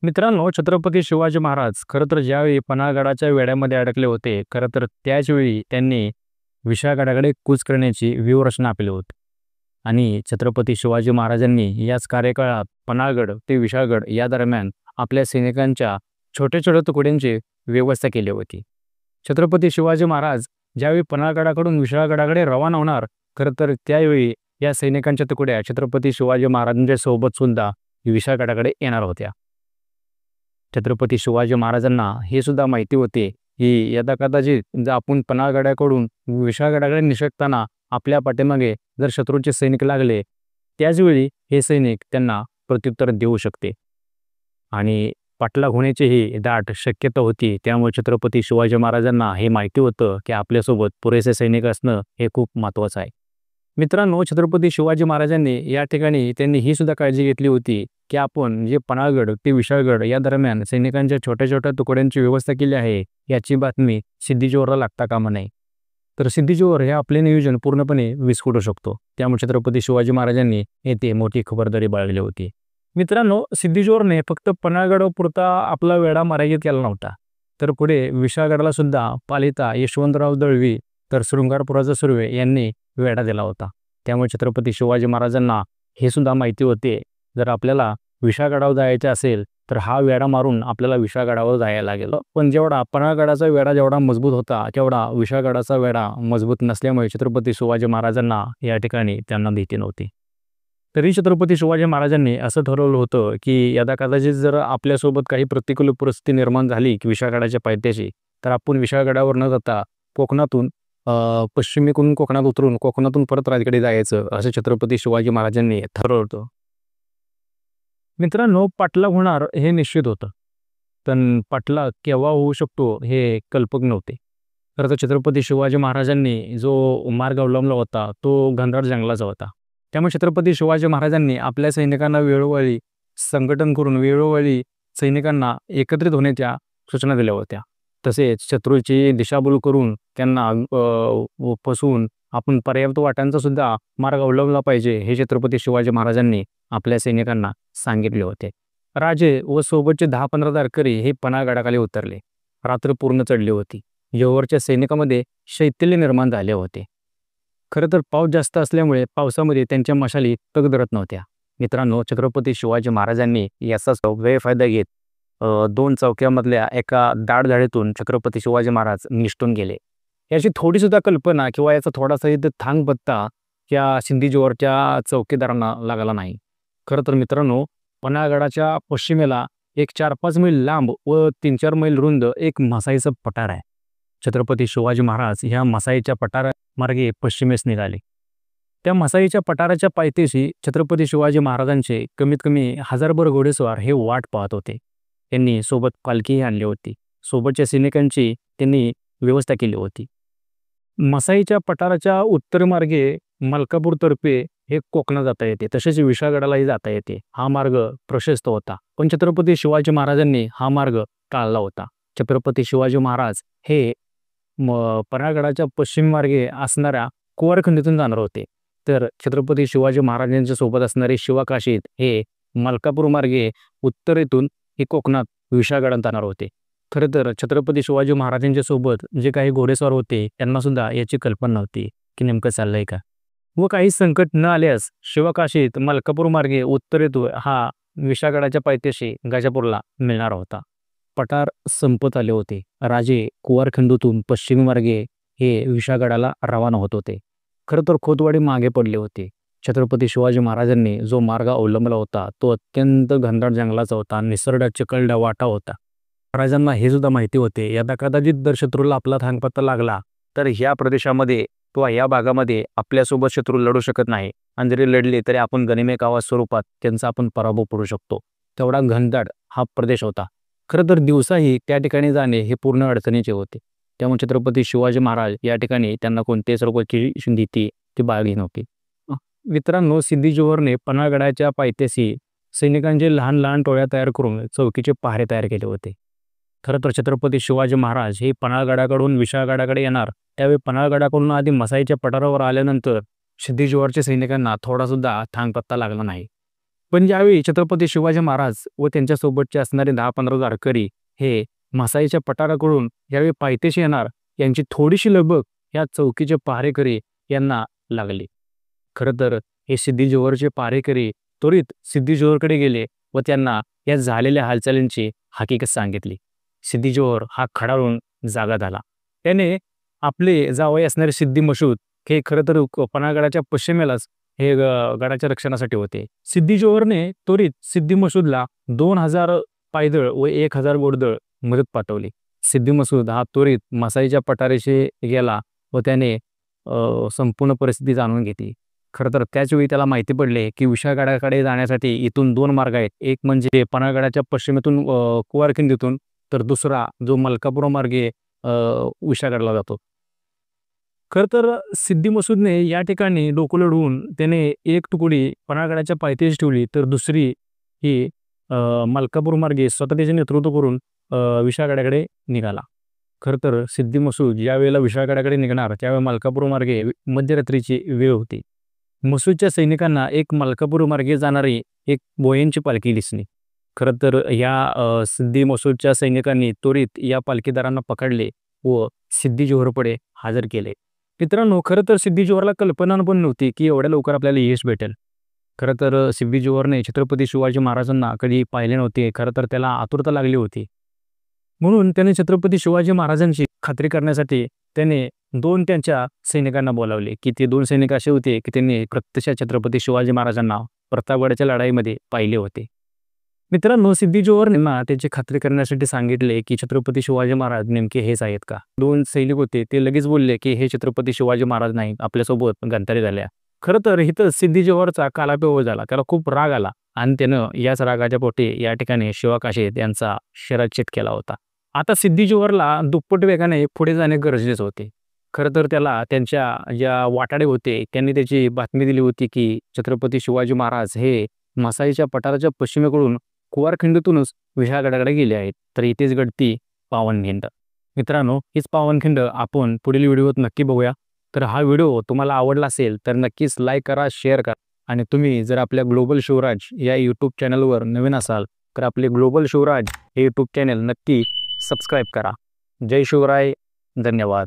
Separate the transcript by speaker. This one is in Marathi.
Speaker 1: मित्रांनो, छत्रपती शिवाजी महाराज खरं तर ज्यावेळी पन्हाळगडाच्या वेढ्यामध्ये अडकले होते, खरं तर त्याच वेळी त्यांनी विशाळगडाकडे कूच करण्याची व्यूहरचना आखली होती. आणि छत्रपती शिवाजी महाराजांनी याच कार्यकाळात पन्हाळगड ते विशाळगड या दरम्यान आपल्या सैनिकांच्या छोट्या-छोट्या तुकड्यांची व्यवस्था केली होती. छत्रपती शिवाजी महाराज ज्यावेळी पन्हाळगडाकडून विशाळगडाकडे रवाना होणार, खरं तर त्यावेळी या सैनिकांच्या तुकड्या छत्रपती शिवाजी महाराजांच्या सोबत सुद्धा विशाळगडाकडे येणार होत्या. छत्रपती शिवाजी महाराजांना हे सुद्धा माहिती होते की यदाकदाचित जर आपण पन्हाळगडाकडून विशाळगडाकडे निसटताना आपल्या पाठीमागे जर शत्रूचे सैनिक लागले, त्याचवेळी हे सैनिक त्यांना प्रत्युत्तर देऊ शकते आणि पाठलाग होण्याचीही दाट शक्यता होती. त्यामुळे छत्रपती शिवाजी महाराजांना हे माहिती होतं की आपल्यासोबत पुरेसे सैनिक असणं हे खूप महत्त्वाचं आहे. मित्रांनो, छत्रपती शिवाजी महाराजांनी या ठिकाणी त्यांनी ही सुद्धा काळजी घेतली होती की आपण जे पन्हाळगड ते विशाळगड या दरम्यान सैनिकांच्या छोट्या-छोट्या तुकड्यांची व्यवस्था केली आहे, याची बातमी सिद्धीजोहरला लागता कामा नये. तर सिद्धीजोहर हे आपले नियोजन पूर्णपणे विस्कटू शकतो. त्यामुळे छत्रपती शिवाजी महाराजांनी येथे मोठी खबरदारी बाळगली होती. मित्रांनो, सिद्धीजोहरने फक्त पन्हाळगडापुरता आपला वेढा मर्यादित केला नव्हता, तर पुढे विशाळगडाला सुद्धा पालिता यशवंतराव दळवी तर शृंगारपुराचा सुर्वे यांनी वेढा दिला होता. त्यामुळे छत्रपती शिवाजी महाराजांना हे सुद्धा माहिती होते, जर आपल्याला विशाळगडावर जायचे असेल तर हा वेढा मारून आपल्याला विशाळगडावर जायला लागेल. पण जेवढा पन्हाळगडाचा वेढा जेवढा मजबूत होता, तेवढा विशाळगडाचा वेढा मजबूत नसल्यामुळे छत्रपती शिवाजी महाराजांना या ठिकाणी त्यांना भीती नव्हती. तरी छत्रपती शिवाजी महाराजांनी असं ठरवलं होतं की यदाकदाचित जर आपल्यासोबत काही प्रतिकूल परिस्थिती निर्माण झाली की विशाळगडाच्या पायथ्याशी, तर आपण विशाळगडावर न जाता कोकणातून पश्चिमेकडून कोकणात उतरून कोकणातून परत राजगडाकडे जायचं, असं छत्रपती शिवाजी महाराजांनी ठरवलं होतं. मित्रांनो, पाठलाग होणार हे निश्चित होतं, पण पाठलाग केव्हा होऊ शकतो हे कल्पक नव्हते. खरं तर छत्रपती शिवाजी महाराजांनी जो मार्ग अवलंबला होता तो घनदाट जंगलाचा होता. त्यामुळे छत्रपती शिवाजी महाराजांनी आपल्या सैनिकांना वेळोवेळी संघटन करून वेळोवेळी सैनिकांना एकत्रित होण्याच्या सूचना दिल्या होत्या. तसेच शत्रूची दिशाभूल करून त्यांना फसवून आपण पर्याप्त वाटांचा सुद्धा मार्ग अवलंबला पाहिजे, हे छत्रपती शिवाजी महाराजांनी आपल्या सैनिकांना सांगितले होते. राजे व सोबतचे 10-15 तारकरी हे पन्हाळगडाखाली उतरले. रात्र पूर्ण चढली होती. जोहरच्या सैनिकामध्ये शैथिल्य निर्माण झाले होते. खरं तर पाऊस जास्त असल्यामुळे पावसामध्ये त्यांच्या मशाली तग धरत नव्हत्या. मित्रांनो, छत्रपती शिवाजी महाराजांनी याचाच गैरफायदा घेत 2 चौक्यामधल्या एका दाट झाडीतून छत्रपती शिवाजी महाराज निसटून गेले. याची थोडीसुद्धा कल्पना किंवा याचा थोडासा इथं थांगपत्ता त्या सिद्धीजोहरच्या चौकीदारांना लागला नाही. खरं तर मित्रांनो, पन्हाळगडाच्या पश्चिमेला एक 4-5 मैल लांब व 3-4 मैल रुंद एक मसाईचं पठार आहे. छत्रपती शिवाजी महाराज ह्या मसाईच्या पठारामार्गे पश्चिमेस निघाले. त्या मसाईच्या पठाराच्या पायथ्याशी छत्रपती शिवाजी महाराजांचे कमीत कमी 1000भर घोडेस्वार हे वाट पाहत होते. त्यांनी सोबत पालखीही आणली होती. सोबतच्या सैनिकांची त्यांनी व्यवस्था केली होती. मसाईच्या पठाराच्या उत्तरेमार्गे मलकापूरतर्फे हे कोकणात जाता येते, तसेच विशाळगडालाही जाता येते. हा मार्ग प्रशस्त होता, पण छत्रपती शिवाजी महाराजांनी हा मार्ग टाळला होता. छत्रपती शिवाजी महाराज हे पन्हाळगडाच्या पश्चिम मार्गे असणाऱ्या कुवारखंडीतून जाणार होते, तर छत्रपती शिवाजी महाराजांच्या सोबत असणारे शिवाकाशीत हे मलकापूर मार्गे उत्तरेतून हे कोकणात विशाळगडात जाणार होते. खरं तर छत्रपती शिवाजी महाराजांच्या सोबत जे काही घोडेस्वार होते त्यांना सुद्धा याची कल्पना नव्हती की नेमकं चाललंय का. व काही संकट न आल्यास शिवकाशीत मलकापूर मार्गे उत्तरेतून हा विशाळगडाच्या पायथ्याशी गाजापूरला मिळणार होता. पठार संपत आले होते. राजे कुवारखंडूतून पश्चिम मार्गे हे विशाळगडाला रवाना होत होते. खरं तर खोतवाडी मागे पडले होते. छत्रपती शिवाजी महाराजांनी जो मार्ग अवलंबला होता तो अत्यंत घनदाट जंगलाचा होता, निसर्गाचा चिखलदरा वाटा होता. महाराजांना हे सुद्धा माहिती होते, यदा कदाचित जर शत्रूला आपला थांगपत्ता लागला तर ह्या प्रदेशामध्ये किंवा या भागामध्ये आपल्यासोबत शत्रू लढू शकत नाही, आणि जरी लढले तरी आपण गनिमे कावा स्वरूपात त्यांचा आपण पराभव करू शकतो. तेवढा घनदाट हा प्रदेश होता. खरं तर दिवसाही त्या ठिकाणी जाणे हे पूर्ण अडचणीचे होते. त्यामुळे छत्रपती शिवाजी महाराज या ठिकाणी त्यांना कोणत्याही स्वरूपाची भीती ती बाळगली नव्हती. मित्रांनो, सिद्धीजोहरने पन्हाळगडाच्या पायथ्याशी सैनिकांचे लहान लहान टोळ्या तयार करून चौकीचे पहारे तयार केले होते. खरं तर छत्रपती शिवाजी महाराज हे पन्हाळगडाकडून विशाळगडाकडे येणार, त्यावेळी पन्हाळगडाकडून आधी मसाईच्या पठारावर आल्यानंतर सिद्धीजोहरच्या सैनिकांना थोडासुद्धा थांगपत्ता लागला नाही. पण ज्यावेळी छत्रपती शिवाजी महाराज व त्यांच्यासोबतचे असणारे 10-15 वारकरी हे म्हसाईच्या पठाराकडून ज्यावेळी पायथ्याशी येणार, यांची थोडीशी लगबग या चौकीचे पहारेकरी यांना लागली. खरं तर हे सिद्धी जोहरचे पहारेकरी त्वरित सिद्धी जोहरकडे गेले व त्यांना या झालेल्या हालचालींची हकीकत सांगितली. सिद्धी जोहर हा खडाळून जागा झाला. त्याने आपले जावई असणारे सिद्धी मसूद हे खरं तर पन्हाळगडाच्या पश्चिमेलाच हे गडाच्या रक्षणासाठी होते. सिद्धी जोहरने त्वरित सिद्धी मसूदला 2000 पायदळ व 1000 घोडदळ मदत पाठवली. सिद्धी मसूद हा त्वरित मसाईच्या पठाराशी गेला व त्याने संपूर्ण परिस्थिती जाणून घेतली. खरं तर त्याचवेळी त्याला माहिती पडले की विशाळगडाकडे जाण्यासाठी इथून 2 मार्ग आहेत. एक म्हणजे पन्हाळगडाच्या पश्चिमेतून कुवारखिंडीतून, तर दुसरा जो मलकापूर मार्गे विशाळगडला जातो. खरं तर सिद्धी मसूदने या ठिकाणी डोकं लढवून त्याने एक तुकडी पन्हाळगडाच्या पायथ्याशी ठेवली, तर दुसरी ही मलकापूर मार्गे स्वतः त्याचे नेतृत्व करून विशाळगडाकडे निघाला. खरं तर सिद्धी मसूद ज्या वेळेला विशाळगडाकडे निघणार त्यावेळी मलकापूर मार्गे मध्यरात्रीची वेळ होती. मसूदच्या सैनिकांना एक मलकापूर मार्गे जाणारी एक बोहेंची पालखी दिसली. खरं तर या सिद्धी मसूदच्या सैनिकांनी त्वरित या पालखीदारांना पकडले व सिद्धी जोहरपुढे हजर केले. मित्रांनो, खरं तर सिद्धी जोहरला कल्पना पण नव्हती की एवढ्या लवकर आपल्याला यश भेटेल. खरं तर सिद्धी जोहरने छत्रपती शिवाजी महाराजांना कधी पाहिले नव्हते. खरं तर त्याला आतुरता लागली होती. म्हणून त्याने छत्रपती शिवाजी महाराजांची खात्री करण्यासाठी त्याने 2 त्यांच्या सैनिकांना बोलावले, की ते 2 सैनिक असे होते की त्यांनी प्रत्यक्ष छत्रपती शिवाजी महाराजांना प्रतापगडाच्या लढाईमध्ये पाहिले होते. मित्रांनो, सिद्धी जोहरने त्याची खात्री करण्यासाठी सांगितले की छत्रपती शिवाजी महाराज नेमके हेच आहेत का? 2 सैनिक होते ते लगेच बोलले की हे छत्रपती शिवाजी महाराज नाहीत, आपल्यासोबत गद्दारी झाल्या. खरं तर इथं सिद्धी जोहरचा कालापेव झाला. त्याला खूप राग आला आणि त्यानं याच रागाच्या पोटी या ठिकाणी शिवकाशीत यांचा शिरच्छेद केला होता. आता सिद्धी जोहरला दुप्पट वेगाने पुढे जाणे गरजेचे होते. खरं तर त्याला त्यांच्या ज्या वाटाडे होते त्यांनी त्याची बातमी दिली होती की छत्रपती शिवाजी महाराज हे मसाईच्या पठाराच्या पश्चिमेकडून कुवारखिंडीतूनच विशाळगडाकडे गेले आहेत. तर इथेच घडती पावनखिंड. मित्रांनो, हीच पावनखिंड आपण पुढील व्हिडिओत नक्की बघूया. तर हा व्हिडिओ तुम्हाला आवडला असेल तर नक्कीच लाईक करा, शेअर करा आणि तुम्ही जर आपल्या ग्लोबल शिवराज या यूट्यूब चॅनलवर नवीन असाल तर आपले ग्लोबल शिवराज हे यूट्यूब चॅनल नक्की सबस्क्राईब करा. जय शिवराय. धन्यवाद.